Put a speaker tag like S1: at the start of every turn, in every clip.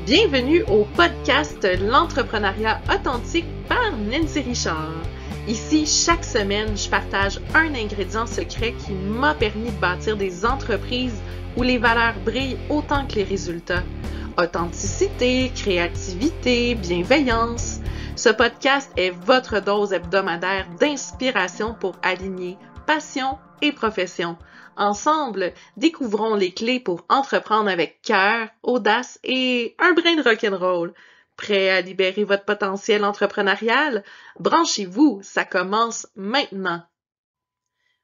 S1: Bienvenue au podcast L'entrepreneuriat authentique par Nancy Richard. Ici, chaque semaine, je partage un ingrédient secret qui m'a permis de bâtir des entreprises où les valeurs brillent autant que les résultats. Authenticité, créativité, bienveillance. Ce podcast est votre dose hebdomadaire d'inspiration pour aligner passion et profession. Ensemble, découvrons les clés pour entreprendre avec cœur, audace et un brin de rock'n'roll. Prêt à libérer votre potentiel entrepreneurial? Branchez-vous, ça commence maintenant!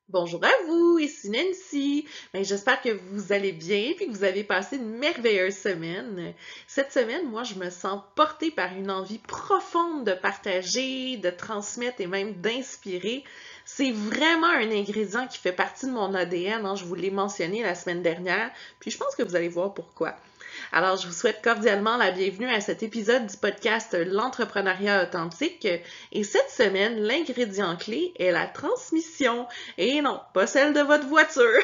S1: Bonjour à vous, ici Nancy. J'espère que vous allez bien et que vous avez passé une merveilleuse semaine. Cette semaine, moi, je me sens portée par une envie profonde de partager, de transmettre et même d'inspirer. C'est vraiment un ingrédient qui fait partie de mon ADN, je vous l'ai mentionné la semaine dernière, puis je pense que vous allez voir pourquoi. Alors, je vous souhaite cordialement la bienvenue à cet épisode du podcast L'entrepreneuriat authentique. Et cette semaine, l'ingrédient clé est la transmission. Et non, pas celle de votre voiture.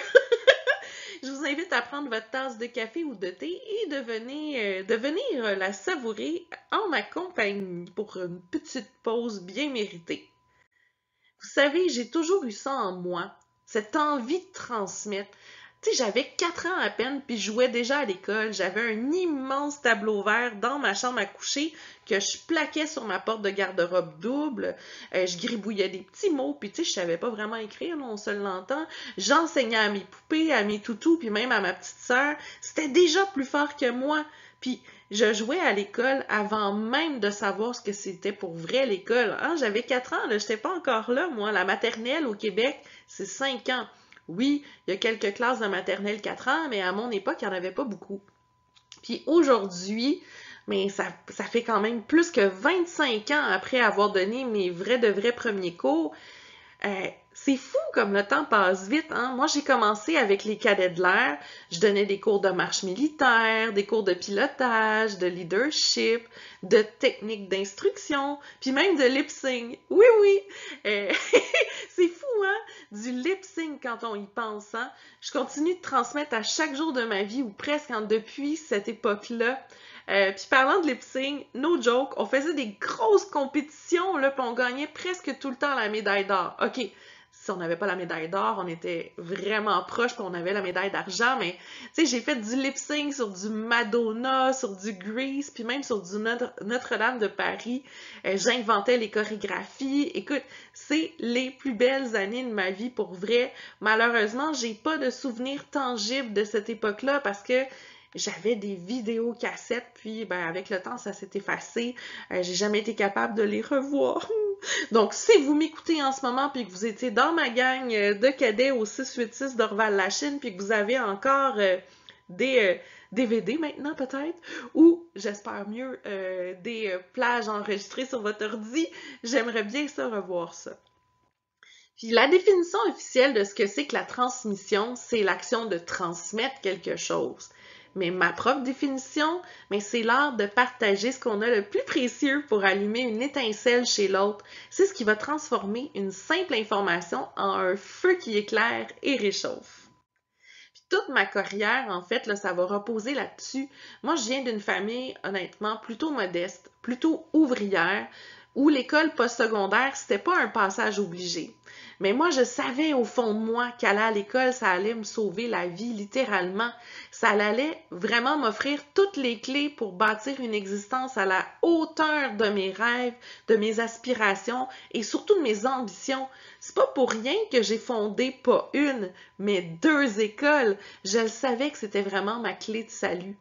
S1: Je vous invite à prendre votre tasse de café ou de thé et de venir la savourer en ma compagnie pour une petite pause bien méritée. Vous savez, j'ai toujours eu ça en moi, cette envie de transmettre. Tu sais, j'avais 4 ans à peine, puis je jouais déjà à l'école. J'avais un immense tableau vert dans ma chambre à coucher que je plaquais sur ma porte de garde-robe double. Je gribouillais des petits mots, puis tu sais, je savais pas vraiment écrire, on se l'entend. J'enseignais à mes poupées, à mes toutous, puis même à ma petite sœur. C'était déjà plus fort que moi. Puis je jouais à l'école avant même de savoir ce que c'était pour vrai l'école. J'avais 4 ans, là, j'étais pas encore là, moi. La maternelle au Québec, c'est 5 ans. Oui, il y a quelques classes de maternelle 4 ans, mais à mon époque, il n'y en avait pas beaucoup. Puis aujourd'hui, ça fait quand même plus que 25 ans après avoir donné mes vrais premiers cours. C'est fou comme le temps passe vite, Moi, j'ai commencé avec les cadets de l'air. Je donnais des cours de marche militaire, des cours de pilotage, de leadership, de technique d'instruction, puis même de lip-sync. Oui! C'est fou, Du lip-sync quand on y pense, Je continue de transmettre à chaque jour de ma vie, ou presque, depuis cette époque-là. Puis parlant de lip-sync, no joke, on faisait des grosses compétitions, là, puis on gagnait presque tout le temps la médaille d'or. OK, si on n'avait pas la médaille d'or, on était vraiment proche, puis on avait la médaille d'argent, mais tu sais, j'ai fait du lip-sync sur du Madonna, sur du Grease, puis même sur du Notre-Dame de Paris. J'inventais les chorégraphies. Écoute, c'est les plus belles années de ma vie pour vrai. Malheureusement, j'ai pas de souvenirs tangibles de cette époque-là parce que j'avais des vidéocassettes, puis avec le temps, ça s'est effacé. J'ai jamais été capable de les revoir. Donc, si vous m'écoutez en ce moment, puis que vous étiez dans ma gang de cadets au 686 d'Orval-Lachine, puis que vous avez encore des DVD maintenant peut-être, ou, j'espère mieux, des plages enregistrées sur votre ordi, j'aimerais bien ça revoir ça. Puis la définition officielle de ce que c'est que la transmission, c'est l'action de transmettre quelque chose. Mais ma propre définition, c'est l'art de partager ce qu'on a le plus précieux pour allumer une étincelle chez l'autre. C'est ce qui va transformer une simple information en un feu qui éclaire et réchauffe. Puis toute ma carrière, en fait, là, ça va reposer là-dessus. Moi, je viens d'une famille, honnêtement, plutôt modeste, plutôt ouvrière, où l'école postsecondaire, c'était pas un passage obligé. Mais moi, je savais au fond de moi qu'aller à l'école, ça allait me sauver la vie, littéralement. Ça allait vraiment m'offrir toutes les clés pour bâtir une existence à la hauteur de mes rêves, de mes aspirations et surtout de mes ambitions. C'est pas pour rien que j'ai fondé pas une, mais 2 écoles. Je le savais que c'était vraiment ma clé de salut.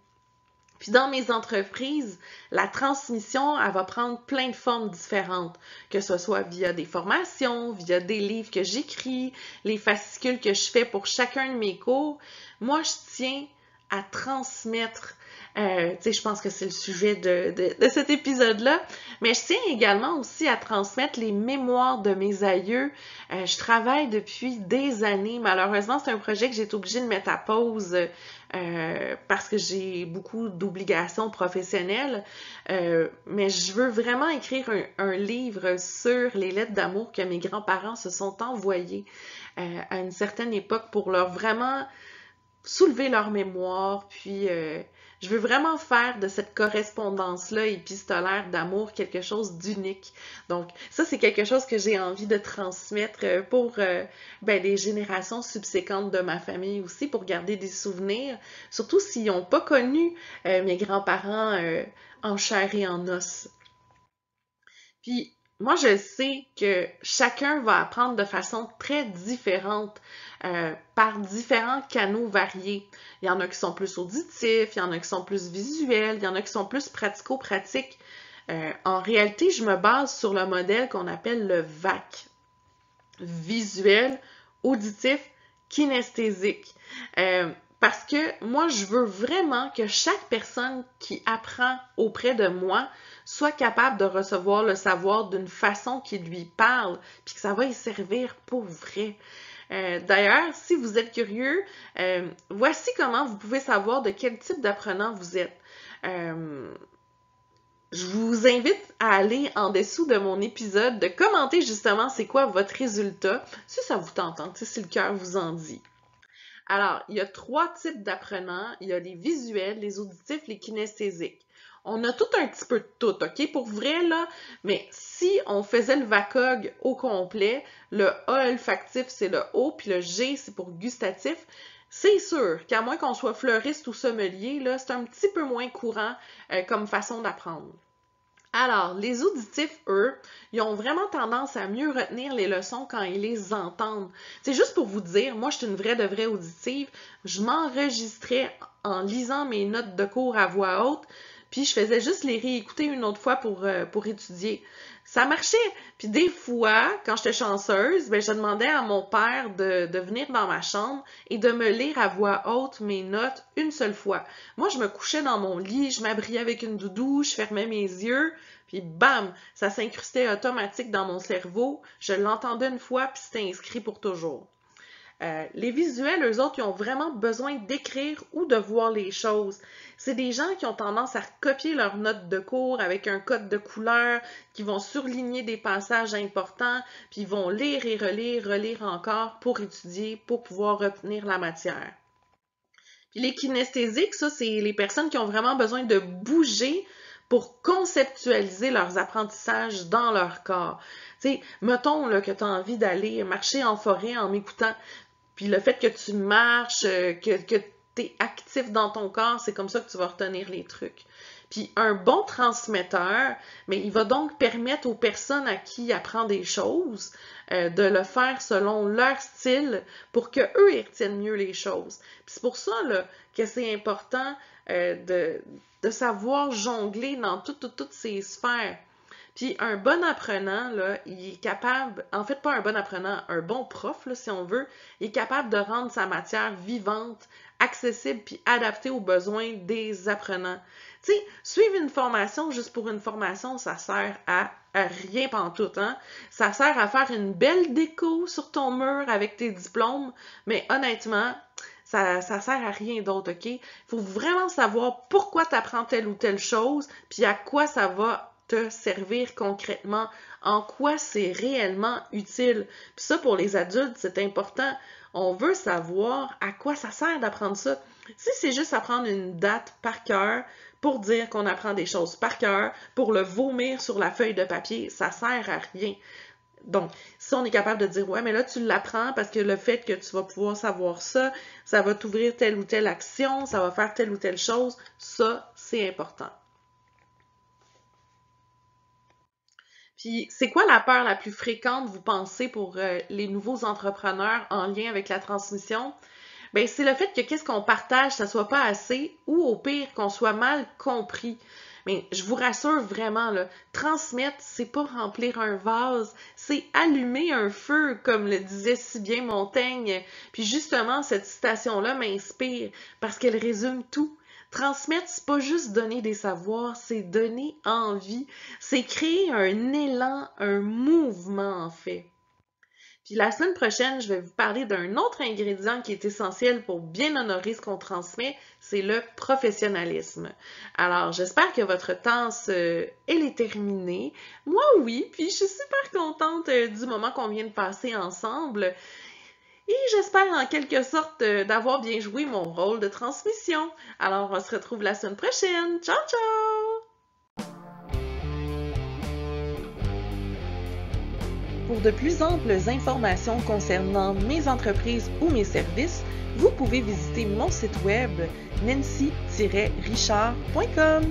S1: Puis dans mes entreprises, la transmission, elle va prendre plein de formes différentes, que ce soit via des formations, via des livres que j'écris, les fascicules que je fais pour chacun de mes cours. Moi, je tiens à transmettre, je pense que c'est le sujet de cet épisode-là, mais je tiens également aussi à transmettre les mémoires de mes aïeux. Je travaille depuis des années. Malheureusement, c'est un projet que j'ai été obligée de mettre à pause parce que j'ai beaucoup d'obligations professionnelles, mais je veux vraiment écrire un livre sur les lettres d'amour que mes grands-parents se sont envoyées à une certaine époque pour leur vraiment soulever leur mémoire, puis Je veux vraiment faire de cette correspondance-là épistolaire d'amour quelque chose d'unique. Donc, ça, c'est quelque chose que j'ai envie de transmettre pour les générations subséquentes de ma famille aussi, pour garder des souvenirs, surtout s'ils n'ont pas connu mes grands-parents en chair et en os. Puis, moi, je sais que chacun va apprendre de façon très différente, par différents canaux variés. Il y en a qui sont plus auditifs, il y en a qui sont plus visuels, il y en a qui sont plus pratico-pratiques. En réalité, je me base sur le modèle qu'on appelle le VAC. Visuel, auditif, kinesthésique. Parce que moi, je veux vraiment que chaque personne qui apprend auprès de moi soit capable de recevoir le savoir d'une façon qui lui parle, puis que ça va y servir pour vrai. D'ailleurs, si vous êtes curieux, voici comment vous pouvez savoir de quel type d'apprenant vous êtes. Je vous invite à aller en dessous de mon épisode, de commenter justement c'est quoi votre résultat, si ça vous tente, si le cœur vous en dit. Alors, il y a 3 types d'apprenants. Il y a les visuels, les auditifs, les kinesthésiques. On a tout un petit peu de tout, OK? Pour vrai, là, mais si on faisait le VACOG au complet, le A olfactif, c'est le O, puis le G, c'est pour gustatif, c'est sûr qu'à moins qu'on soit fleuriste ou sommelier, là, c'est un petit peu moins courant comme façon d'apprendre. Alors, les auditifs, eux, ils ont vraiment tendance à mieux retenir les leçons quand ils les entendent. C'est juste pour vous dire, moi, je suis une vraie auditive. Je m'enregistrais en lisant mes notes de cours à voix haute, puis je faisais juste les réécouter une autre fois pour étudier. Ça marchait. Puis des fois, quand j'étais chanceuse, je demandais à mon père de venir dans ma chambre et de me lire à voix haute mes notes une seule fois. Moi, je me couchais dans mon lit, je m'abriais avec une doudou, je fermais mes yeux, puis bam, ça s'incrustait automatique dans mon cerveau. Je l'entendais une fois, puis c'était inscrit pour toujours. Les visuels, eux autres, ils ont vraiment besoin d'écrire ou de voir les choses. C'est des gens qui ont tendance à copier leurs notes de cours avec un code de couleur, qui vont surligner des passages importants, puis ils vont lire et relire encore pour étudier, pour pouvoir retenir la matière. Puis les kinesthésiques, ça, c'est les personnes qui ont vraiment besoin de bouger pour conceptualiser leurs apprentissages dans leur corps. Tu sais, mettons là, que tu as envie d'aller marcher en forêt en m'écoutant, puis le fait que tu marches, que tu es actif dans ton corps, c'est comme ça que tu vas retenir les trucs. Puis un bon transmetteur, mais il va donc permettre aux personnes à qui il apprend des choses de le faire selon leur style pour qu'eux ils retiennent mieux les choses. Puis c'est pour ça là, que c'est important de savoir jongler dans toutes ces sphères. Puis un bon apprenant, là, il est capable, en fait pas un bon apprenant, un bon prof, là, si on veut, il est capable de rendre sa matière vivante, accessible puis adaptée aux besoins des apprenants. Tu sais, suivre une formation juste pour une formation, ça sert à rien pantoute, hein? Ça sert à faire une belle déco sur ton mur avec tes diplômes, mais honnêtement, ça sert à rien d'autre, OK? Il faut vraiment savoir pourquoi tu apprends telle ou telle chose, puis à quoi ça va te servir concrètement, en quoi c'est réellement utile. Puis ça, pour les adultes, c'est important. On veut savoir à quoi ça sert d'apprendre ça. Si c'est juste apprendre une date par cœur pour dire qu'on apprend des choses par cœur, pour le vomir sur la feuille de papier, ça sert à rien. Donc, si on est capable de dire, ouais, mais là, tu l'apprends parce que le fait que tu vas pouvoir savoir ça, ça va t'ouvrir telle ou telle action, ça va faire telle ou telle chose, ça, c'est important. Puis, c'est quoi la peur la plus fréquente, vous pensez, pour les nouveaux entrepreneurs en lien avec la transmission? Bien, c'est le fait que qu'est-ce qu'on partage, ça soit pas assez, ou au pire, qu'on soit mal compris. Mais je vous rassure vraiment, là, transmettre, c'est pas remplir un vase, c'est allumer un feu, comme le disait si bien Montaigne. Puis justement, cette citation-là m'inspire parce qu'elle résume tout. Transmettre, c'est pas juste donner des savoirs, c'est donner envie, c'est créer un élan, un mouvement en fait. Puis la semaine prochaine, je vais vous parler d'un autre ingrédient qui est essentiel pour bien honorer ce qu'on transmet, c'est le professionnalisme. Alors, j'espère que votre tasse, elle est terminée. Moi, oui, puis je suis super contente du moment qu'on vient de passer ensemble. Et j'espère en quelque sorte d'avoir bien joué mon rôle de transmission. Alors on se retrouve la semaine prochaine. Ciao ciao! Pour de plus amples informations concernant mes entreprises ou mes services, vous pouvez visiter mon site web nancy-richard.com.